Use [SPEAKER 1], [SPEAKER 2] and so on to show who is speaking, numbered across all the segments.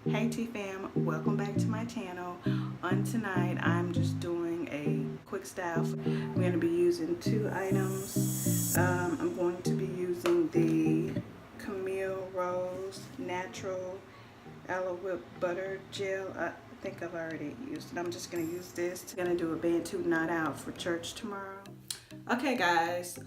[SPEAKER 1] Hey T-Fam, welcome back to my channel. On tonight, I'm just doing a quick style. We're going to be using two items. I'm going to be using the Camille Rose Natural Aloe Whip Butter Gel. I think I've already used it. I'm just going to use this. I'm going to do a Bantu Not Out for church tomorrow. Okay guys,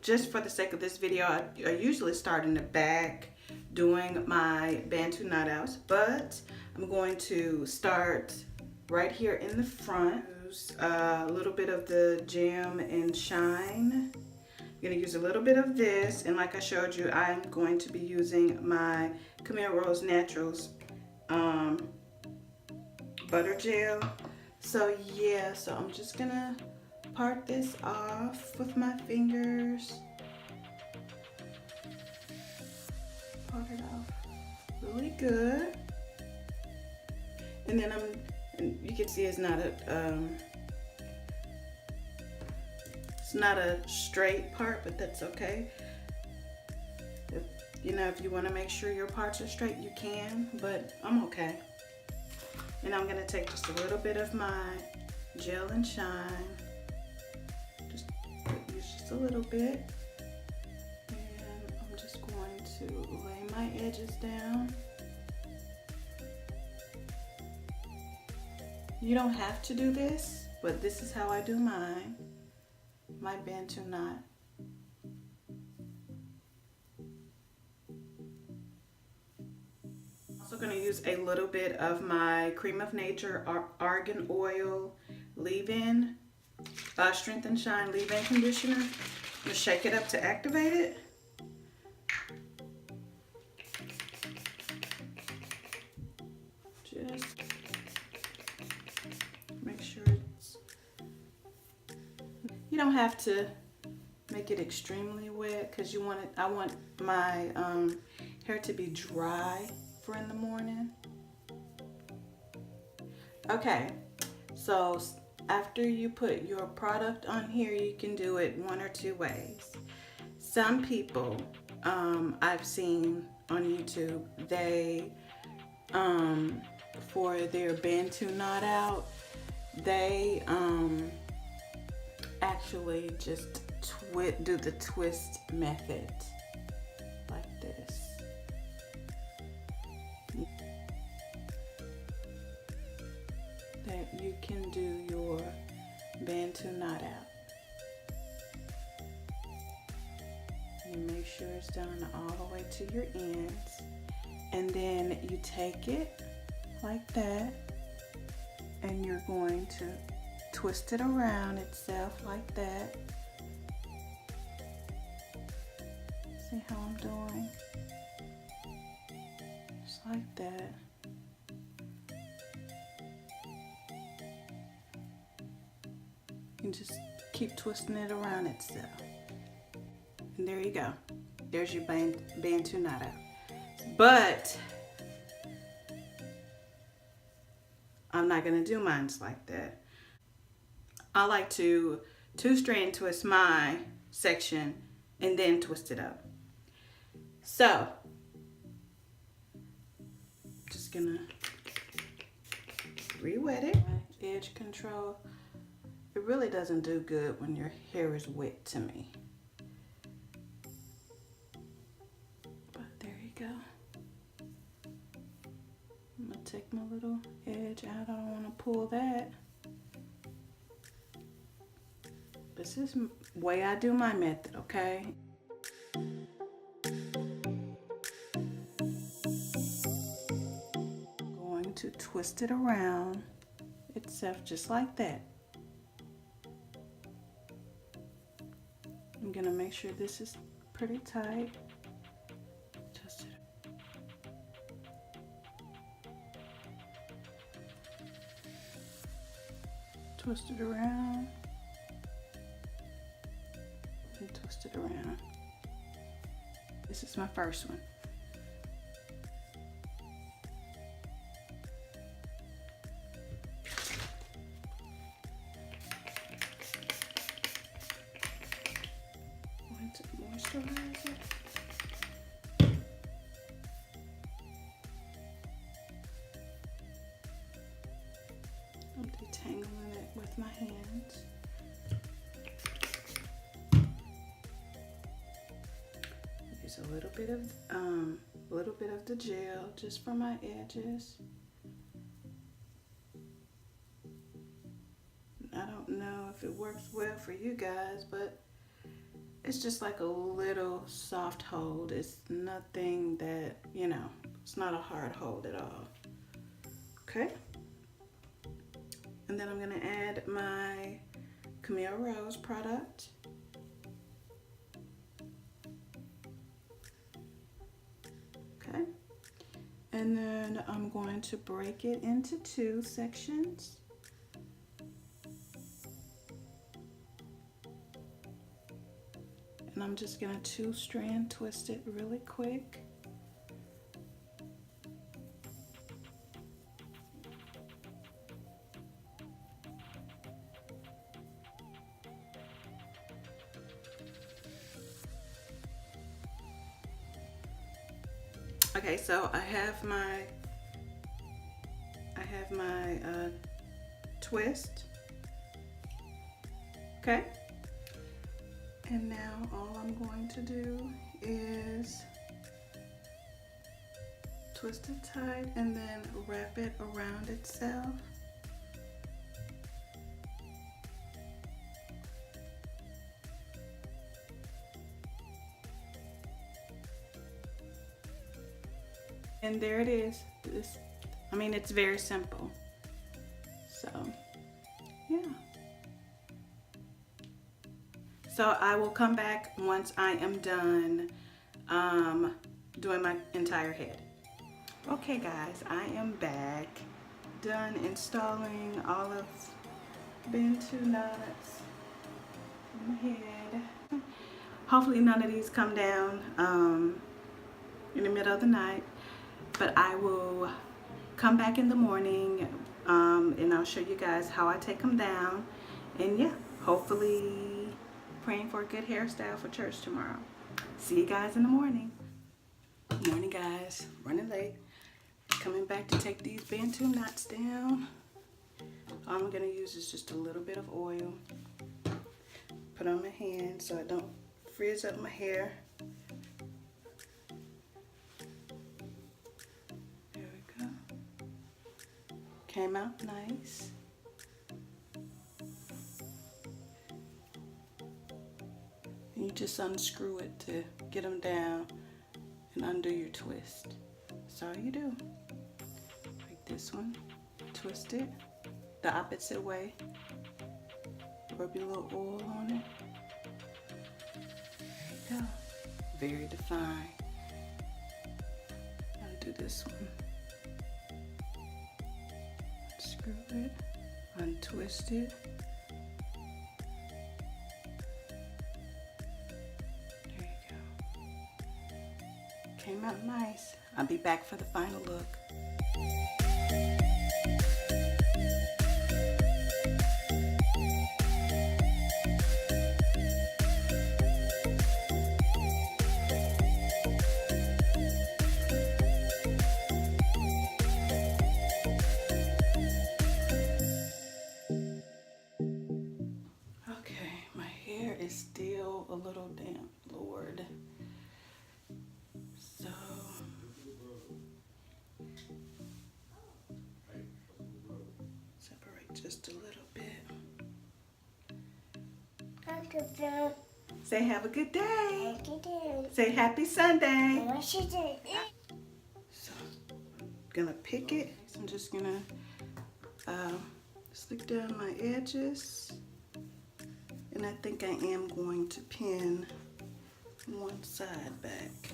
[SPEAKER 1] just for the sake of this video, I usually start in the back doing my Bantu Not Outs, but I'm going to start right here in the front. Use a little bit of the Gem and Shine. I'm going to use a little bit of this, and like I showed you, I'm going to be using my Camille Rose Naturals butter gel. So yeah, so I'm just gonna part this off with my fingers. Part it off really good. And then and you can see it's not a straight part, but that's okay. If you want to make sure your parts are straight, you can, but I'm okay. And I'm gonna take just a little bit of my Gel and Shine. Use just a little bit. And I'm just going to lay my edges down. You don't have to do this, but this is how I do mine. My Bantu knot. I'm also going to use a little bit of my Cream of Nature Argan Oil Leave-In Strength and Shine Leave-In Conditioner. I'm going to shake it up to activate it. Just make sure you don't have to make it extremely wet because I want my hair to be dry for in the morning. Okay, so after you put your product on here, you can do it one or two ways. Some people I've seen on YouTube, they for their Bantu Not Out, they actually just do the twist method like this. That you can do your Bantu Not Out. You make sure it's done all the way to your ends, and then you take it like that, and you're going to twist it around itself like that. See how I'm doing? Just like that. And just keep twisting it around itself. And there you go. There's your Bantu Not Out. But I'm not gonna do mine like that. I like to two-strand twist my section and then twist it up. So, just gonna re-wet it. Edge control. It really doesn't do good when your hair is wet to me. But there you go. I'm gonna take my little edge out. I don't want to pull that. This is the way I do my method, okay? Going to twist it around itself just like that. I'm gonna make sure this is pretty tight. Twist it. Twist it around. And twist it around. This is my first one. To moisturize it. detangling it with my hands. Use a little bit of the gel just for my edges. I don't know if it works well for you guys, but it's just like a little soft hold. It's nothing that, you know, it's not a hard hold at all. Okay. And then I'm gonna add my Camille Rose product. Okay. And then I'm going to break it into 2 sections. And I'm just gonna 2-strand twist it really quick. Okay, so I have my twist. Okay. And now all I'm going to do is twist it tight and then wrap it around itself. And there it is. It's very simple. So, yeah. So I will come back once I am done doing my entire head. Okay guys, I am back, done installing all of Bantu knots in my head. Hopefully none of these come down in the middle of the night, but I will come back in the morning and I'll show you guys how I take them down. And yeah, hopefully praying for a good hairstyle for church tomorrow. See you guys in the morning. Morning guys, running late. Coming back to take these Bantu knots down. All I'm gonna use is just a little bit of oil. Put on my hand so I don't frizz up my hair. There we go. Came out nice. And you just unscrew it to get them down and undo your twist. That's all you do. Like this one, twist it the opposite way. Rub your little oil on it. There you go. Very defined. Undo this one. Unscrew it, untwist it. There you go. Came out nice. I'll be back for the final look. Okay, my hair is still a little damp, Lord. So separate just a little bit. Say have a good day. Say happy Sunday. So I'm gonna pick it. So I'm just gonna slick down my edges. And I think I am going to pin one side back.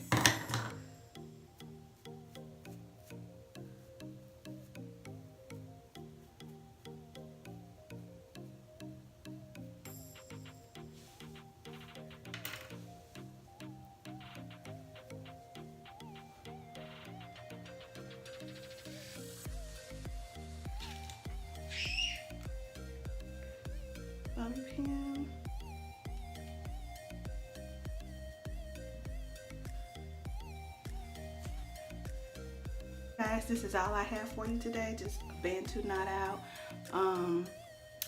[SPEAKER 1] Bobby pin. Guys, this is all I have for you today. Just a Bantu knot out.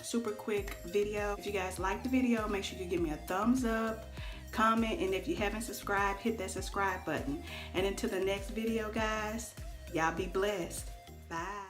[SPEAKER 1] super quick video. If you guys like the video, make sure you give me a thumbs up, comment, and if you haven't subscribed, hit that subscribe button. And until the next video, guys, y'all be blessed. Bye.